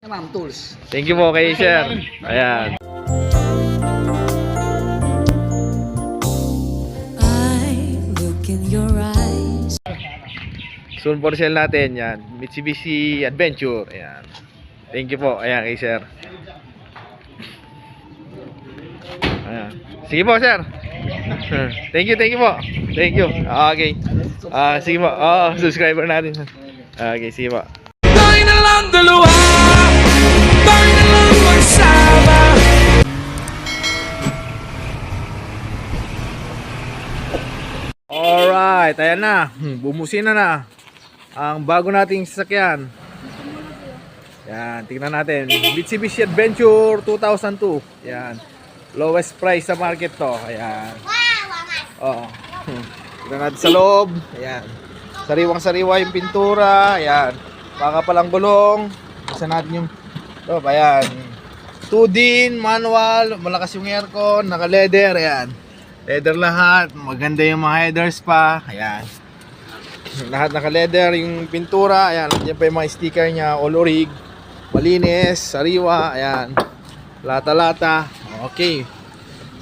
Ma'am, tools. Thank you po kay sir. Ayan. I look in your eyes. Soon for sale natin yan. Mitsubishi Adventure. Ayan. Thank you po. Ayan kay sir. Ayan. Sige po sir. Thank you po. Thank you. Okay. Sige po. Subscriber natin. Okay, sige po. Tayo na lang dalawa, tayo na lang magsama. Alright, ayan na. Bumusina na ang bago nating sasakyan. Yan, tingnan natin. Mitsubishi Adventure 2002. Yan. Lowest price sa market to. Ayan. Oo. Tingnan natin sa loob. Ayan. Sariwang-sariwa yung pintura. Ayan. Baka palang gulong. Isa natin yung loob. Ayan. 2 din, manual. Malakas yung aircon. Naka-leather. Ayan. Leather lahat. Maganda yung mga headers pa. Ayan. Lahat naka-leather yung pintura. Ayan. Yan pa yung mga sticker niya. All orig. Malinis. Sariwa. Ayan. Lata-lata. Okay.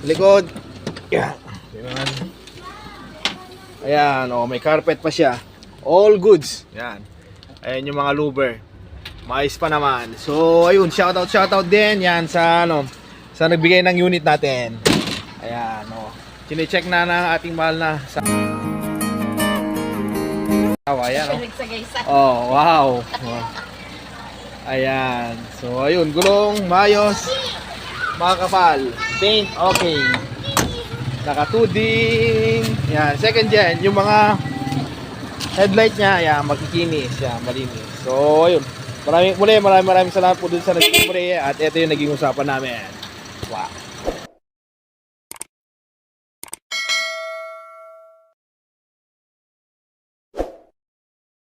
Likod. Ayan. Ayan. Oh, may carpet pa siya. All goods. Ayan. Ayan yung mga louver. Mais pa naman. So, ayun. Shoutout din. Yan sa sa nagbigay ng unit natin. Ayan. Oh. Chine-check na ng ating mahal na sa... Ayan, oh, wow. Ayan. So, ayun. Gulong, mayos. Makakapal. Paint, okay. Naka 2 din. Ayan. Second gen. Yung mga headlight niya, ayan, magkikinis. Ayan, malinis. So, ayun. Maraming salamat po dun sa nag-libre. At ito yung naging usapan namin. Wow.